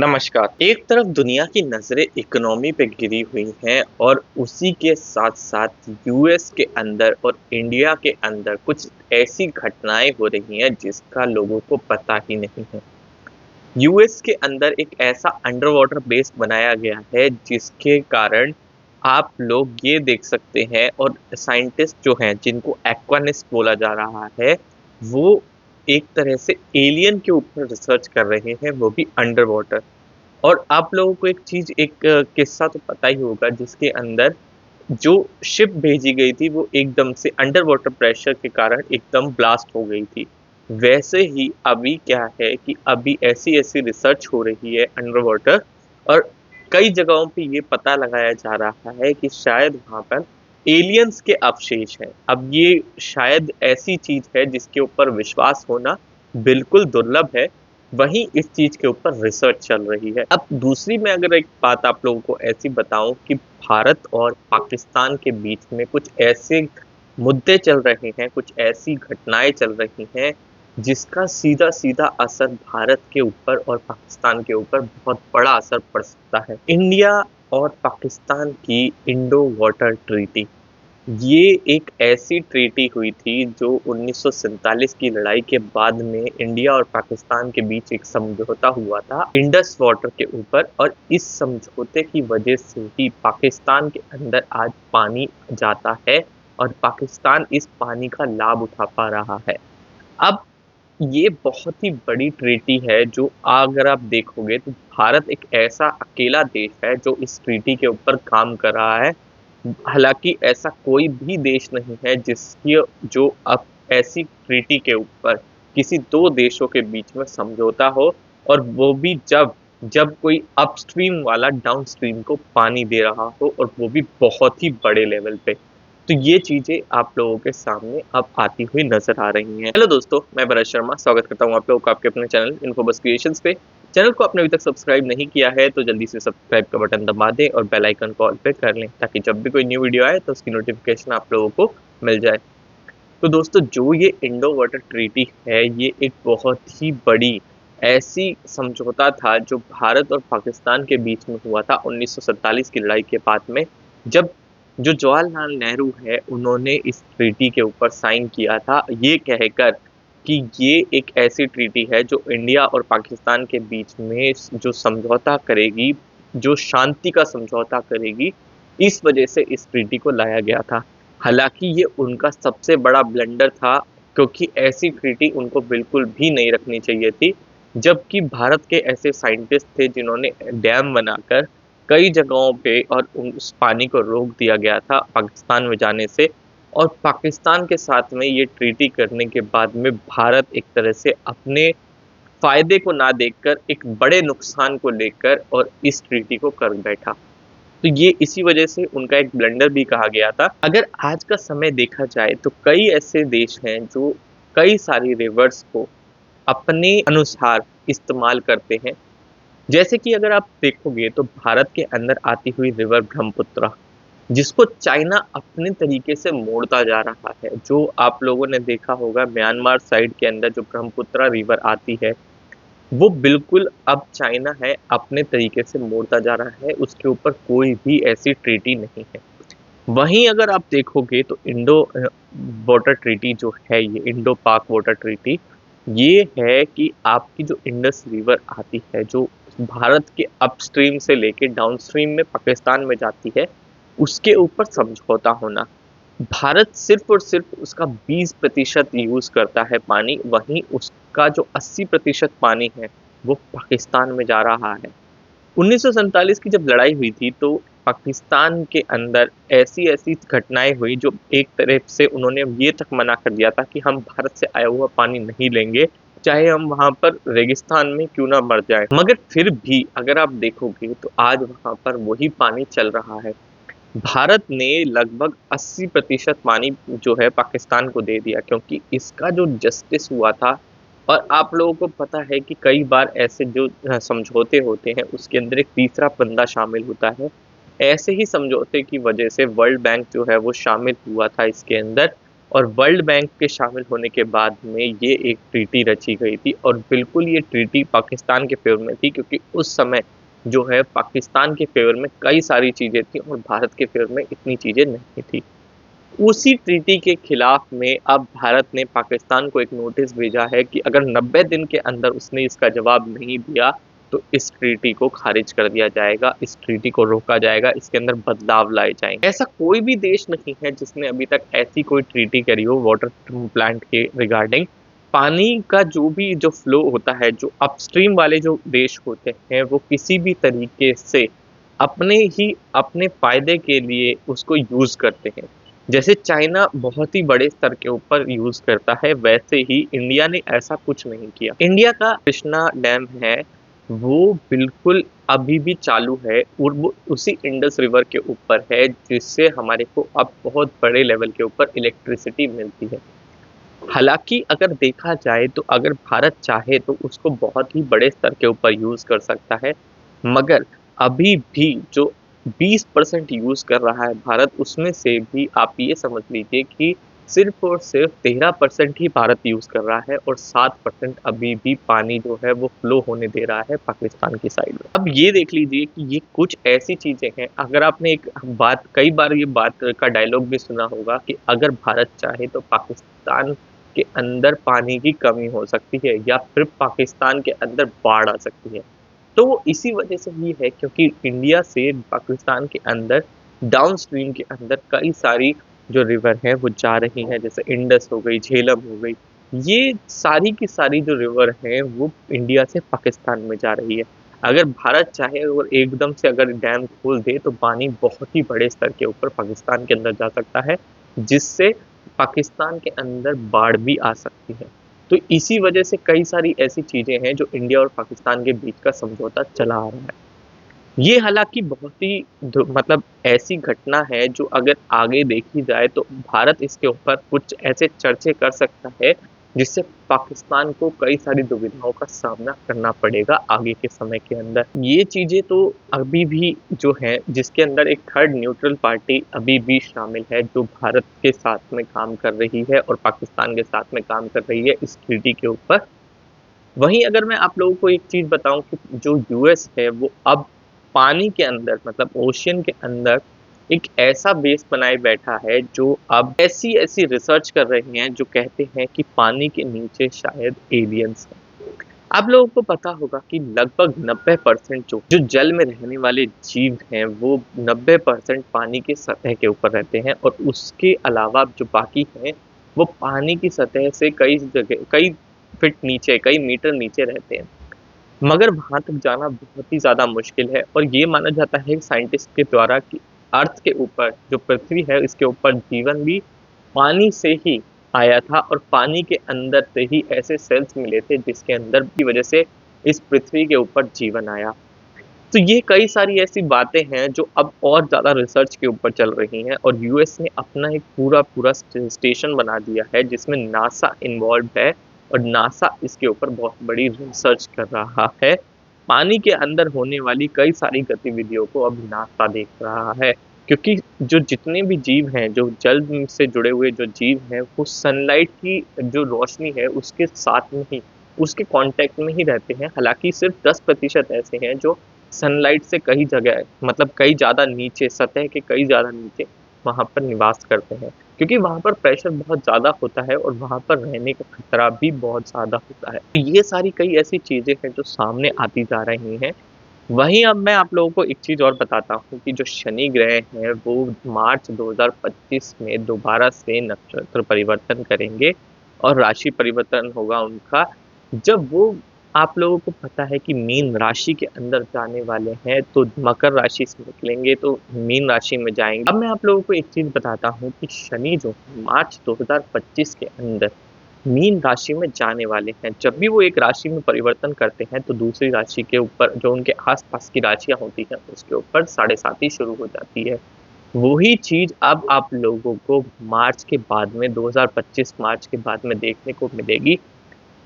नमस्कार। एक तरफ दुनिया की नज़रें इकोनॉमी पे गिरी हुई हैं और उसी के साथ-साथ यूएस के अंदर और इंडिया के अंदर कुछ ऐसी घटनाएँ हो रही हैं जिसका लोगों को पता ही नहीं है। यूएस के अंदर एक ऐसा अंडर वाटर बेस बनाया गया है जिसके कारण आप लोग ये देख सकते हैं और साइंटिस्ट जो हैं जिनको एक्वानिस्ट बोला जा रहा है, वो एक तरह से एलियन के ऊपर रिसर्च कर रहे हैं, वो भी अंडर वाटर। और आप लोगों को एक चीज़ किस्सा तो पता ही होगा जिसके अंदर जो शिप भेजी गई थी वो एकदम से अंडर वाटर प्रेशर के कारण एकदम ब्लास्ट हो गई थी। वैसे ही अभी क्या है कि अभी ऐसी-ऐसी रिसर्च हो रही है अंडर वाटर और कई जगहों पे ये पता लगाया जा रहा है कि शायद वहाँ पर एलियंस के अवशेष हैं। अब ये शायद ऐसी चीज़ है जिसके ऊपर विश्वास होना बिल्कुल दुर्लभ है। वहीं इस चीज़ के ऊपर रिसर्च चल रही है। अब दूसरी मैं अगर एक बात आप लोगों को ऐसी बताऊँ कि भारत और पाकिस्तान के बीच में कुछ ऐसे मुद्दे चल रहे हैं, कुछ ऐसी घटनाएँ चल रही हैं, जिसका सीधा-सीधा असर भारत के ऊपर और पाकिस्तान के ऊपर बहुत बड़ा असर पड़ सकता है। इंडिया और पाकिस्तान की इंडो वाटर ट्रीटी, ये एक ऐसी ट्रीटी हुई थी जो 1947 की लड़ाई के बाद में इंडिया और पाकिस्तान के बीच एक समझौता हुआ था इंडस वाटर के ऊपर और इस समझौते की वजह से ही पाकिस्तान के अंदर आज पानी जाता है और पाकिस्तान इस पानी का लाभ उठा पा रहा है। अब ये बहुत ही बड़ी ट्रीटी है जो अगर आप देखोगे तो भारत एक ऐसा अकेला देश है जो इस ट्रीटी के ऊपर काम कर रहा है। हालाँकि ऐसा कोई भी देश नहीं है जिसकी जो अब ऐसी ट्रीटी के ऊपर किसी 2 देशों के बीच में समझौता हो और वो भी जब कोई अपस्ट्रीम वाला डाउनस्ट्रीम को पानी दे रहा हो और वो भी बहुत ही बड़े लेवल पे। तो ये चीज़ें आप लोगों के सामने अब आती हुई नज़र आ रही हैं। हेलो दोस्तों, मैं भरत शर्मा स्वागत करता हूँ आप लोगों का आपके अपने चैनल इन्फोबस क्रिएशंस पे। चैनल को आपने अभी तक सब्सक्राइब नहीं किया है तो जल्दी से सब्सक्राइब का बटन दबा दें और बेल आइकन को ऑल पे कर लें ताकि जब भी कोई न्यू वीडियो आए तो उसकी नोटिफिकेशन आप लोगों को मिल जाए। तो दोस्तों जो ये इंडो वाटर ट्रीटी है ये एक बहुत ही बड़ी ऐसी समझौता था जो भारत और पाकिस्तान के बीच में हुआ था 1947 की लड़ाई के बाद में, जब जो जवाहरलाल नेहरू है उन्होंने इस ट्रीटी के ऊपर साइन किया था ये कहकर कि ये एक ऐसी ट्रीटी है जो इंडिया और पाकिस्तान के बीच में जो समझौता करेगी, जो शांति का समझौता करेगी, इस वजह से इस ट्रीटी को लाया गया था। हालाँकि ये उनका सबसे बड़ा ब्लंडर था क्योंकि ऐसी ट्रीटी उनको बिल्कुल भी नहीं रखनी चाहिए थी। जबकि भारत के ऐसे साइंटिस्ट थे जिन्होंने डैम बनाकर कई जगहों पे और उस पानी को रोक दिया गया था पाकिस्तान में जाने से और पाकिस्तान के साथ में ये ट्रीटी करने के बाद में भारत एक तरह से अपने फ़ायदे को ना देखकर एक बड़े नुकसान को लेकर और इस ट्रीटी को कर बैठा। तो ये इसी वजह से उनका एक ब्लंडर भी कहा गया था। अगर आज का समय देखा जाए तो कई ऐसे देश हैं जो कई सारी रिवर्स को अपने अनुसार इस्तेमाल करते हैं। जैसे कि अगर आप देखोगे तो भारत के अंदर आती हुई रिवर ब्रह्मपुत्र, जिसको चाइना अपने तरीके से मोड़ता जा रहा है। जो आप लोगों ने देखा होगा म्यांमार साइड के अंदर जो ब्रह्मपुत्र रिवर आती है, वो बिल्कुल अब चाइना है अपने तरीके से मोड़ता जा रहा है, उसके ऊपर कोई भी ऐसी ट्रीटी नहीं है। वहीं अगर आप देखोगे तो इंडो वाटर ट्रीटी जो है ये इंडो पाक वाटर ट्रीटी, ये है कि आपकी जो इंडस रिवर आती है, जो भारत के अपस्ट्रीम से लेके डाउनस्ट्रीम में पाकिस्तान में जाती है, उसके ऊपर समझौता होना। भारत सिर्फ़ और सिर्फ़ उसका 20% यूज़ करता है पानी, वहीं उसका जो 80% पानी है, वो पाकिस्तान में जा रहा है। 1947 की जब लड़ाई हुई थी तो पाकिस्तान के अंदर ऐसी-ऐसी घटनाएँ हुई जो एक तरफ से उन्होंने ये तक मना कर दिया था कि हम भारत से आया हुआ पानी नहीं लेंगे, चाहे हम वहाँ पर रेगिस्तान में क्यों ना मर जाएँ। मगर फिर भी अगर आप देखोगे तो आज वहाँ पर वही पानी चल रहा है। भारत ने लगभग 80% पानी जो है पाकिस्तान को दे दिया क्योंकि इसका जो जस्टिस हुआ था और आप लोगों को पता है कि कई बार ऐसे जो समझौते होते हैं उसके अंदर एक तीसरा बंदा शामिल होता है। ऐसे ही समझौते की वजह से वर्ल्ड बैंक जो है वो शामिल हुआ था इसके अंदर और वर्ल्ड बैंक के शामिल होने के बाद में ये एक ट्रीटी रची गई थी और बिल्कुल ये ट्रीटी पाकिस्तान के फेवर में थी, क्योंकि उस समय जो है पाकिस्तान के फेवर में कई सारी चीज़ें थी और भारत के फेवर में इतनी चीज़ें नहीं थी। उसी ट्रीटी के खिलाफ में अब भारत ने पाकिस्तान को एक नोटिस भेजा है कि अगर 90 दिन के अंदर उसने इसका जवाब नहीं दिया तो इस ट्रीटी को खारिज कर दिया जाएगा, इस ट्रीटी को रोका जाएगा, इसके अंदर बदलाव लाए जाएंगे। ऐसा कोई भी देश नहीं है जिसने अभी तक ऐसी कोई ट्रीटी करी हो वाटर प्लांट के रिगार्डिंग। पानी का जो फ्लो होता है, जो अपस्ट्रीम वाले जो देश होते हैं, वो किसी भी तरीके से अपने फायदे के लिए उसको यूज करते हैं। जैसे चाइना बहुत ही बड़े स्तर के ऊपर यूज करता है, वैसे ही इंडिया ने ऐसा कुछ नहीं किया। इंडिया का कृष्णा डैम है वो बिल्कुल अभी भी चालू है और वो उसी इंडस रिवर के ऊपर है, जिससे हमारे को अब बहुत बड़े लेवल के ऊपर इलेक्ट्रिसिटी मिलती है। हालांकि अगर देखा जाए तो अगर भारत चाहे तो उसको बहुत ही बड़े स्तर के ऊपर यूज कर सकता है, मगर अभी भी जो 20% यूज कर रहा है भारत, उसमें से भी आप ये समझ लीजिए कि सिर्फ और सिर्फ 13% ही भारत यूज कर रहा है और 7% अभी भी पानी जो है वो फ्लो होने दे रहा है पाकिस्तान की साइड में। अब ये देख लीजिए कि ये कुछ ऐसी चीजें हैं, अगर आपने एक बात कई बार ये बात का डायलॉग भी सुना होगा कि अगर भारत चाहे तो पाकिस्तान के अंदर पानी की कमी हो सकती है या फिर पाकिस्तान के अंदर बाढ़ आ सकती है। तो वो इसी वजह से ही है क्योंकि इंडिया से पाकिस्तान के अंदर डाउन स्ट्रीम के अंदर कई सारी जो रिवर है वो जा रही हैं, जैसे इंडस हो गई, झेलम हो गई। ये सारी की सारी जो रिवर है वो इंडिया से पाकिस्तान में जा रही है। अगर भारत चाहे और एकदम से अगर डैम खोल दे तो पानी बहुत ही बड़े स्तर के ऊपर पाकिस्तान के अंदर जा सकता है, जिससे पाकिस्तान के अंदर बाढ़ भी आ सकती है। तो इसी वजह से कई सारी ऐसी चीजें हैं जो इंडिया और पाकिस्तान के बीच का समझौता चला आ रहा है। ये हालांकि बहुत ही मतलब ऐसी घटना है जो अगर आगे देखी जाए तो भारत इसके ऊपर कुछ ऐसे चर्चे कर सकता है जिससे पाकिस्तान को कई सारी दुविधाओं का सामना करना पड़ेगा आगे के समय के अंदर। ये चीजें तो अभी भी जो है, जिसके अंदर एक थर्ड न्यूट्रल पार्टी अभी भी शामिल है जो भारत के साथ में काम कर रही है और पाकिस्तान के साथ में काम कर रही है इस ट्रीटी के ऊपर। वहीं अगर मैं आप लोगों को एक चीज बताऊं कि जो यूएस है वो अब पानी के अंदर मतलब ओशियन के अंदर एक ऐसा बेस बनाए बैठा है जो अब ऐसी ऐसी रिसर्च कर रहे हैं जो कहते हैं कि पानी के नीचे शायद एलियंस हैं। आप लोगों को पता होगा कि लगभग 90% जो जल में रहने वाले जीव हैं वो 90% पानी के सतह के ऊपर रहते हैं और उसके अलावा जो बाकी हैं वो पानी की सतह से कई फीट नीचे, कई मीटर नीचे रहते हैं। मगर वहां तक जाना बहुत ही ज्यादा मुश्किल है और ये माना जाता है साइंटिस्ट के द्वारा कि अर्थ के ऊपर जो पृथ्वी है इसके ऊपर जीवन भी पानी से ही आया था और पानी के अंदर से ही ऐसे सेल्स मिले थे जिसके अंदर की वजह से इस पृथ्वी के ऊपर जीवन आया। तो ये कई सारी ऐसी बातें हैं जो अब और ज़्यादा रिसर्च के ऊपर चल रही हैं और यूएस ने अपना एक पूरा पूरा स्टेशन बना दिया है जिसमें नासा इन्वॉल्व है और नासा इसके ऊपर बहुत बड़ी रिसर्च कर रहा है। पानी के अंदर होने वाली कई सारी गतिविधियों को अब नासा देख रहा है, क्योंकि जो जितने भी जीव हैं, जो जल से जुड़े हुए जो जीव हैं, वो सनलाइट की जो रोशनी है उसके साथ में ही, उसके कांटेक्ट में ही रहते हैं। हालांकि सिर्फ 10% ऐसे हैं जो सनलाइट से कई जगह मतलब कई ज़्यादा नीचे, सतह के कई ज़्यादा नीचे वहाँ पर निवास करते हैं, क्योंकि वहाँ पर प्रेशर बहुत ज़्यादा होता है और वहाँ पर रहने का खतरा भी बहुत ज़्यादा होता है। तो ये सारी कई ऐसी चीज़ें हैं जो सामने आती जा रही हैं। वहीं अब मैं आप लोगों को एक चीज़ और बताता हूँ कि जो शनि ग्रह हैं वो मार्च 2025 में दोबारा से नक्षत्र परिवर्तन करेंगे और राशि परिवर्तन होगा उनका। जब वो, आप लोगों को पता है कि मीन राशि के अंदर जाने वाले हैं तो मकर राशि से निकलेंगे तो मीन राशि में जाएंगे। अब मैं आप लोगों को एक चीज़ बताता हूँ कि शनि जो मार्च 2025 के अंदर मीन राशि में जाने वाले हैं। जब भी वो एक राशि में परिवर्तन करते हैं तो दूसरी राशि के ऊपर जो उनके आसपास की राशियां होती हैं उसके ऊपर 7.5 शुरू हो जाती है। वही चीज अब आप लोगों को मार्च के बाद में 2025 मार्च के बाद में देखने को मिलेगी,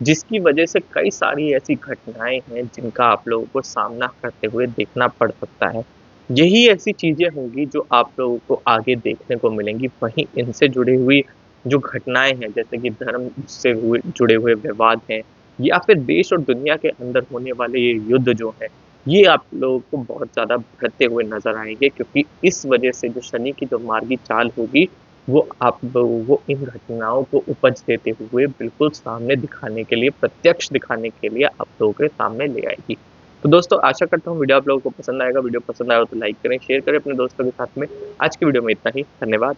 जिसकी वजह से कई सारी ऐसी घटनाएं हैं जिनका आप लोगों को सामना करते हुए देखना पड़ सकता है। यही ऐसी चीजें होंगी जो आप लोगों को आगे देखने को मिलेंगी। वहीं इनसे जुड़ी हुई जो घटनाएं हैं, जैसे कि धर्म से जुड़े हुए विवाद हैं, या फिर देश और दुनिया के अंदर होने वाले ये युद्ध जो है, ये आप लोगों को बहुत ज़्यादा बढ़ते हुए नजर आएंगे, क्योंकि इस वजह से जो शनि की जो मार्गी चाल होगी, वो इन घटनाओं को उपज देते हुए बिल्कुल सामने दिखाने के लिए, प्रत्यक्ष दिखाने के लिए आप लोगों के सामने ले आएगी। तो दोस्तों, आशा करता हूँ वीडियो आप लोगों को पसंद आएगा। वीडियो पसंद आया हो तो लाइक करें, शेयर करें अपने दोस्तों के साथ में। आज की वीडियो में इतना ही। धन्यवाद।